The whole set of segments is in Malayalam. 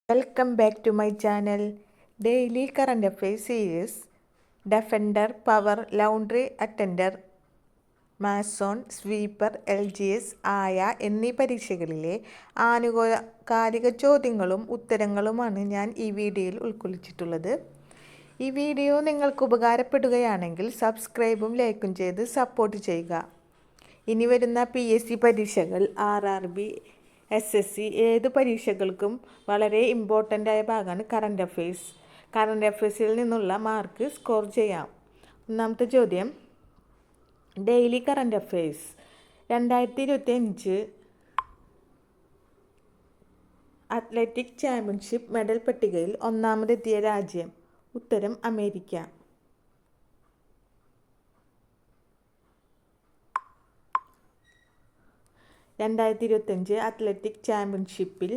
Welcome back to my channel. Daily current affairs series. Defender, Power, Laundry Attender, Mason, sweeper, LGS, ആയ എന്നീ പരീക്ഷകളിലെ ആനുകാലിക ചോദ്യങ്ങളും ഉത്തരങ്ങളുമാണ് ഞാൻ ഈ വീഡിയോയിൽ ഉൾക്കൊള്ളിച്ചിട്ടുള്ളത്. ഈ വീഡിയോ നിങ്ങൾക്ക് ഉപകാരപ്പെടുകയാണെങ്കിൽ സബ്സ്ക്രൈബും ലൈക്കും ചെയ്ത് സപ്പോർട്ട് ചെയ്യുക. ഇനി വരുന്ന PSC പരീക്ഷകൾ, RRB, SSC ഏത് പരീക്ഷകൾക്കും വളരെ ഇമ്പോർട്ടൻ്റ് ആയ ഭാഗമാണ് കറണ്ട് അഫെയർസ്. കറണ്ട് അഫെയർസിൽ നിന്നുള്ള മാർക്ക് സ്കോർ ചെയ്യാം. ഒന്നാമത്തെ ചോദ്യം, daily current affairs. 2025 athletic championship medal പട്ടികയിൽ ഒന്നാമതെത്തിയ രാജ്യം? ഉത്തരം അമേരിക്ക. അത്ലറ്റിക് ചാമ്പ്യൻഷിപ്പിൽ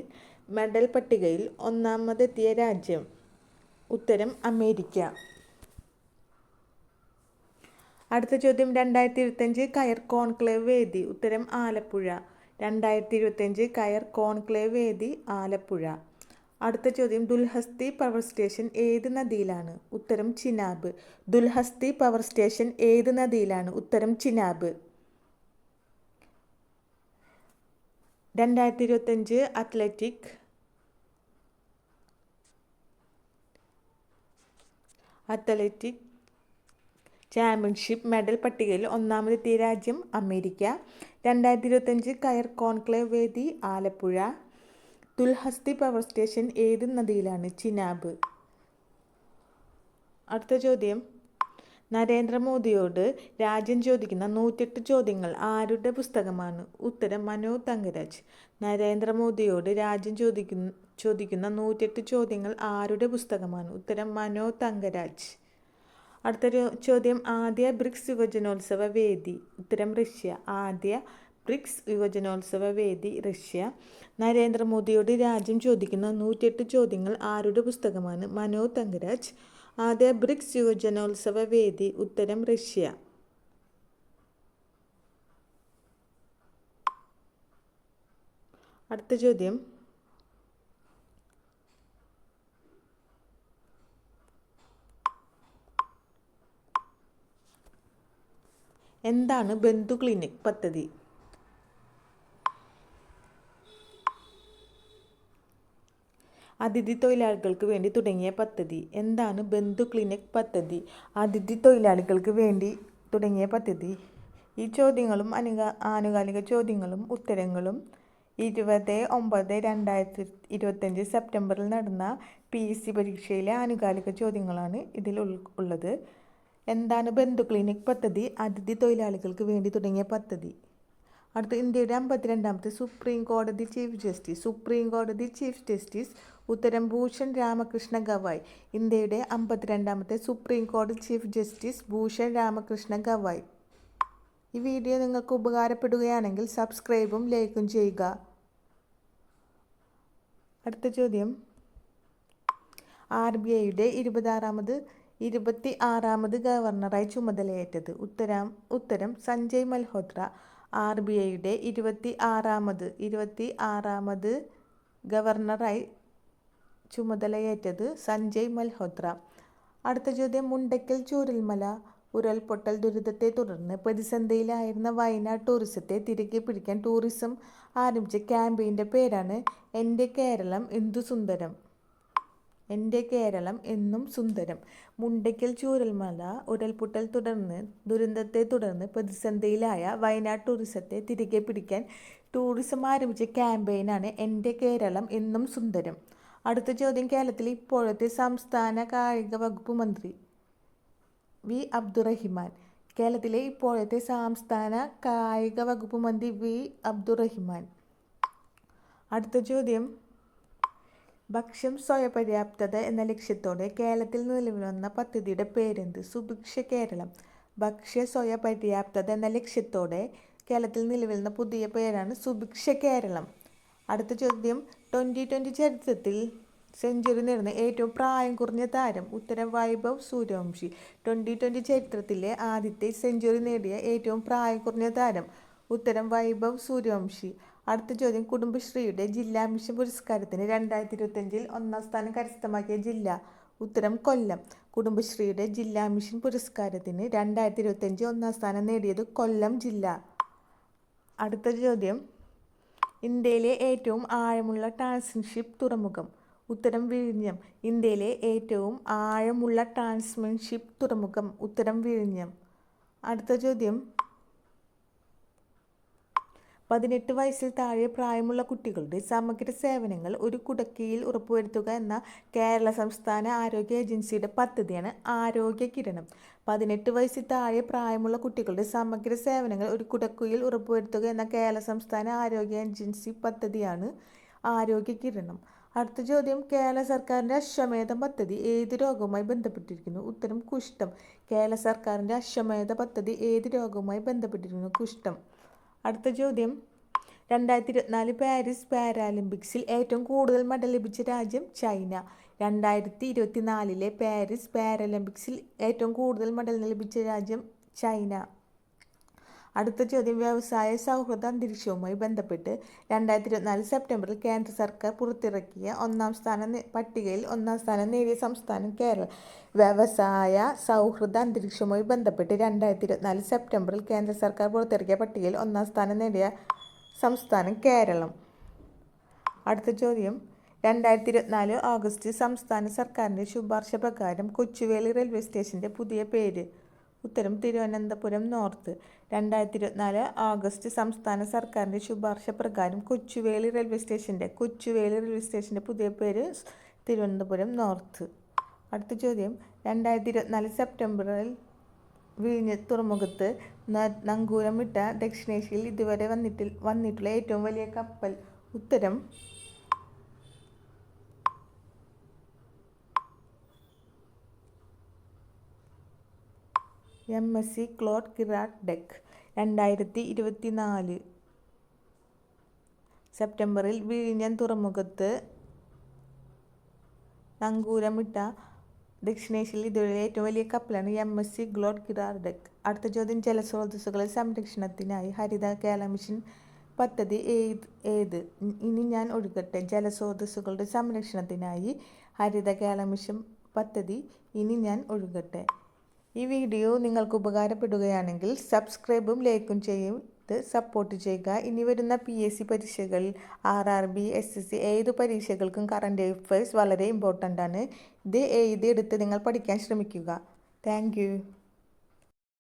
മെഡൽ പട്ടികയിൽ ഒന്നാമതെത്തിയ രാജ്യം? ഉത്തരം അമേരിക്ക. അടുത്ത ചോദ്യം, 2025 കയർ കോൺക്ലേവ് വേദി? ഉത്തരം ആലപ്പുഴ. 2025 കയർ കോൺക്ലേവ് വേദി ആലപ്പുഴ. അടുത്ത ചോദ്യം, ദുൽഹസ്തി പവർ സ്റ്റേഷൻ ഏത് നദിയിലാണ്? ഉത്തരം ചിനാബ്. ദുൽഹസ്തി പവർ സ്റ്റേഷൻ ഏത് നദിയിലാണ്? ഉത്തരം ചിനാബ്. 2025 അത്ലറ്റിക് ചാമ്പ്യൻഷിപ്പ് മെഡൽ പട്ടികയിൽ ഒന്നാമതെത്തിയ രാജ്യം അമേരിക്ക. 2025 കയർ കോൺക്ലേവ് വേദി ആലപ്പുഴ. ദുൽഹസ്തി പവർ സ്റ്റേഷൻ ഏത് നദിയിലാണ്? ചിനാബ്. അടുത്ത ചോദ്യം, നരേന്ദ്രമോദിയോട് രാജ്യം ചോദിക്കുന്ന 108 ചോദ്യങ്ങൾ ആരുടെ പുസ്തകമാണ്? ഉത്തരം മനോ തങ്കരാജ്. നരേന്ദ്രമോദിയോട് രാജ്യം ചോദിക്കുന്ന 108 ചോദ്യങ്ങൾ ആരുടെ പുസ്തകമാണ്? ഉത്തരം മനോ തങ്കരാജ്. അടുത്തൊരു ചോദ്യം, ആദ്യ ബ്രിക്സ് യുവജനോത്സവ വേദി? ഉത്തരം റഷ്യ. ആദ്യ ബ്രിക്സ് യുവജനോത്സവ വേദി റഷ്യ. നരേന്ദ്രമോദിയോട് രാജ്യം ചോദിക്കുന്ന 108 ചോദ്യങ്ങൾ ആരുടെ പുസ്തകമാണ്? മനോ തങ്കരാജ്. ആദ്യ ബ്രിക്സ് യുവജനോത്സവ വേദി? ഉത്തരം റഷ്യ. അടുത്ത ചോദ്യം, എന്താണ് ബന്ധു ക്ലിനിക് പദ്ധതി? അതിഥി തൊഴിലാളികൾക്ക് വേണ്ടി തുടങ്ങിയ പദ്ധതി. എന്താണ് ബന്ധു ക്ലിനിക് പദ്ധതി? അതിഥി തൊഴിലാളികൾക്ക് വേണ്ടി തുടങ്ങിയ പദ്ധതി. ഈ ചോദ്യങ്ങളും ആനുകാലിക ചോദ്യങ്ങളും ഉത്തരങ്ങളും 20/9/2025 സെപ്റ്റംബറിൽ നടന്ന PSC പരീക്ഷയിലെ ആനുകാലിക ചോദ്യങ്ങളാണ് ഇതിൽ ഉള്ളത്. എന്താണ് ബന്ധു ക്ലിനിക് പദ്ധതി? അതിഥി തൊഴിലാളികൾക്ക് വേണ്ടി തുടങ്ങിയ പദ്ധതി. അടുത്ത, ഇന്ത്യയുടെ 52ാമത്തെ സുപ്രീം കോടതി ചീഫ് ജസ്റ്റിസ്? സുപ്രീം കോടതി ചീഫ് ജസ്റ്റിസ്? ഉത്തരം ഭൂഷൺ രാമകൃഷ്ണ ഗവായ്. ഇന്ത്യയുടെ 52ാമത്തെ സുപ്രീം കോടതി ചീഫ് ജസ്റ്റിസ് ഭൂഷൺ രാമകൃഷ്ണ ഗവായ്. ഈ വീഡിയോ നിങ്ങൾക്ക് ഉപകാരപ്പെടുകയാണെങ്കിൽ സബ്സ്ക്രൈബും ലൈക്കും ചെയ്യുക. അടുത്ത ചോദ്യം, RBIയുടെ 26ാമത് ഗവർണറായി ചുമതലയേറ്റത്? ഉത്തരം സഞ്ജയ് മൽഹോത്ര. RBIയുടെ 26ാമത് ഗവർണറായി ചുമതലയേറ്റത് സഞ്ജയ് മൽഹോത്ര. അടുത്ത ചോദ്യം, മുണ്ടയ്ക്കൽ ചൂരൽമല ഉരുൾപൊട്ടൽ ദുരിതത്തെ തുടർന്ന് പ്രതിസന്ധിയിലായിരുന്ന വയനാട് ടൂറിസത്തെ തിരികെ പിടിക്കാൻ ടൂറിസം ആരംഭിച്ച ക്യാമ്പയിൻ്റെ പേരാണ് എൻ്റെ കേരളം എന്തു സുന്ദരം. എൻ്റെ കേരളം എന്നും സുന്ദരം. മുണ്ടയ്ക്കൽ ചൂരൽമല ഉരുൾപൊട്ടൽ ദുരന്തത്തെ തുടർന്ന് പ്രതിസന്ധിയിലായ വയനാട് ടൂറിസത്തെ തിരികെ പിടിക്കാൻ ടൂറിസം ആരംഭിച്ച ക്യാമ്പയിനാണ് എൻ്റെ കേരളം എന്നും സുന്ദരം. അടുത്ത ചോദ്യം, കേരളത്തിലെ ഇപ്പോഴത്തെ സംസ്ഥാന കായിക വകുപ്പ് മന്ത്രി? വി അബ്ദുറഹിമാൻ. കേരളത്തിലെ ഇപ്പോഴത്തെ സംസ്ഥാന കായിക വകുപ്പ് മന്ത്രി വി അബ്ദുറഹിമാൻ. അടുത്ത ചോദ്യം, ഭക്ഷ്യം സ്വയപര്യാപ്തത എന്ന ലക്ഷ്യത്തോടെ കേരളത്തിൽ നിലവിൽ വന്ന പദ്ധതിയുടെ പേരെന്ത്? സുഭിക്ഷ കേരളം. ഭക്ഷ്യ സ്വയപര്യാപ്തത എന്ന ലക്ഷ്യത്തോടെ കേരളത്തിൽ നിലവിൽ വന്ന പുതിയ പേരാണ് സുഭിക്ഷ കേരളം. അടുത്ത ചോദ്യം, 2020 ചരിത്രത്തിൽ സെഞ്ചുറി നേടുന്ന ഏറ്റവും പ്രായം കുറഞ്ഞ താരം? ഉത്തരം വൈഭവ് സൂര്യവംശി. 2020 ചരിത്രത്തിലെ ആദ്യത്തെ സെഞ്ചുറി നേടിയ ഏറ്റവും പ്രായം കുറഞ്ഞ താരം? ഉത്തരം വൈഭവ് സൂര്യവംശി. അടുത്ത ചോദ്യം, കുടുംബശ്രീയുടെ ജില്ലാ മിഷൻ പുരസ്കാരത്തിന് 2025 ഒന്നാം സ്ഥാനം കരസ്ഥമാക്കിയ ജില്ല. ഉത്തരം കൊല്ലം. കുടുംബശ്രീയുടെ ജില്ലാ മിഷൻ പുരസ്കാരത്തിന് 2025 ഒന്നാം സ്ഥാനം നേടിയത് കൊല്ലം ജില്ല. അടുത്ത ചോദ്യം, ഇന്ത്യയിലെ ഏറ്റവും ആഴമുള്ള ട്രാൻസ്ഷിപ്മെന്റ് തുറമുഖം. ഉത്തരം വിഴിഞ്ഞം. ഇന്ത്യയിലെ ഏറ്റവും ആഴമുള്ള ട്രാൻസ്ഷിപ്മെന്റ് തുറമുഖം. ഉത്തരം വിഴിഞ്ഞം. അടുത്ത ചോദ്യം, 18 വയസ്സിൽ താഴെ പ്രായമുള്ള കുട്ടികളുടെ സമഗ്ര സേവനങ്ങൾ ഒരു കുടക്കീഴിൽ ഉറപ്പുവരുത്തുക എന്ന കേരള സംസ്ഥാന ആരോഗ്യ ഏജൻസിയുടെ പദ്ധതിയാണ് ആരോഗ്യ കിരണം. 18 വയസ്സിൽ താഴെ പ്രായമുള്ള കുട്ടികളുടെ സമഗ്ര സേവനങ്ങൾ ഒരു കുടക്കീഴിൽ ഉറപ്പുവരുത്തുക എന്ന കേരള സംസ്ഥാന ആരോഗ്യ ഏജൻസി പദ്ധതിയാണ് ആരോഗ്യ കിരണം. അടുത്ത ചോദ്യം, കേരള സർക്കാരിൻ്റെ അശ്വമേധം പദ്ധതി ഏത് രോഗവുമായി ബന്ധപ്പെട്ടിരിക്കുന്നു? ഉത്തരം കുഷ്ഠം. കേരള സർക്കാരിൻ്റെ അശ്വമേധ പദ്ധതി ഏത് രോഗവുമായി ബന്ധപ്പെട്ടിരിക്കുന്നു? കുഷ്ഠം. അടുത്ത ചോദ്യം, 2024 പാരീസ് പാരാലിമ്പിക്സിൽ ഏറ്റവും കൂടുതൽ മെഡൽ ലഭിച്ച രാജ്യം ചൈന. 2024 പാരീസ് പാരാലിമ്പിക്സിൽ ഏറ്റവും കൂടുതൽ മെഡൽ ലഭിച്ച രാജ്യം ചൈന. അടുത്ത ചോദ്യം, വ്യവസായ സൗഹൃദ അന്തരീക്ഷവുമായി ബന്ധപ്പെട്ട് 2024 സെപ്റ്റംബറിൽ കേന്ദ്ര സർക്കാർ പുറത്തിറക്കിയ പട്ടികയിൽ ഒന്നാം സ്ഥാനം നേടിയ സംസ്ഥാനം കേരളം. വ്യവസായ സൗഹൃദ അന്തരീക്ഷവുമായി ബന്ധപ്പെട്ട് 2024 സെപ്റ്റംബറിൽ കേന്ദ്ര സർക്കാർ പുറത്തിറക്കിയ പട്ടികയിൽ ഒന്നാം സ്ഥാനം നേടിയ സംസ്ഥാനം കേരളം. അടുത്ത ചോദ്യം, 2024 ഓഗസ്റ്റ് സംസ്ഥാന സർക്കാരിൻ്റെ ശുപാർശ പ്രകാരം കൊച്ചുവേളി റെയിൽവേ സ്റ്റേഷൻ്റെ പുതിയ പേര്. ഉത്തരം തിരുവനന്തപുരം നോർത്ത്. 2024 ഓഗസ്റ്റ് സംസ്ഥാന സർക്കാരിൻ്റെ ശുപാർശ പ്രകാരം കൊച്ചുവേളി റെയിൽവേ സ്റ്റേഷൻ്റെ പുതിയ പേര് തിരുവനന്തപുരം നോർത്ത്. അടുത്ത ചോദ്യം, 2024 സെപ്റ്റംബറിൽ വിഴിഞ്ഞം തുറമുഖത്ത് നങ്കൂരമിട്ട ദക്ഷിണേഷ്യയിൽ ഇതുവരെ വന്നിട്ടുള്ള ഏറ്റവും വലിയ കപ്പൽ. ഉത്തരം MSC ക്ലോഡ് കിറാട്ട് ഡെക്ക്. 2024 സെപ്റ്റംബറിൽ വിഴിഞ്ഞം തുറമുഖത്ത് നങ്കൂരമിട്ട ദക്ഷിണേഷ്യയിൽ ഇതുവരെ ഏറ്റവും വലിയ കപ്പലാണ് MSC ക്ലോഡ് കിറാട്ട് ഡെക്ക്. അടുത്ത ചോദ്യം, ജലസ്രോതസ്സുകളുടെ സംരക്ഷണത്തിനായി ഹരിത കേരള മിഷൻ പദ്ധതി ഏത്? ഇനി ഞാൻ ഒഴുകട്ടെ. ജലസ്രോതസ്സുകളുടെ സംരക്ഷണത്തിനായി ഹരിത കേരള മിഷൻ പദ്ധതി ഇനി ഞാൻ ഒഴുകട്ടെ. ഈ വീഡിയോ നിങ്ങൾക്ക് ഉപകാരപ്പെടുകയാണെങ്കിൽ സബ്സ്ക്രൈബും ലൈക്കും ചെയ്ത് സപ്പോർട്ട് ചെയ്യുക. ഇനി വരുന്ന PSC പരീക്ഷകളിൽ RRB, SSC ഏത് പരീക്ഷകൾക്കും കറണ്ട് അഫയേഴ്സ് വളരെ ഇമ്പോർട്ടൻ്റ് ആണ്. ഇത് എഴുതിയെടുത്ത് നിങ്ങൾ പഠിക്കാൻ ശ്രമിക്കുക. Thank you.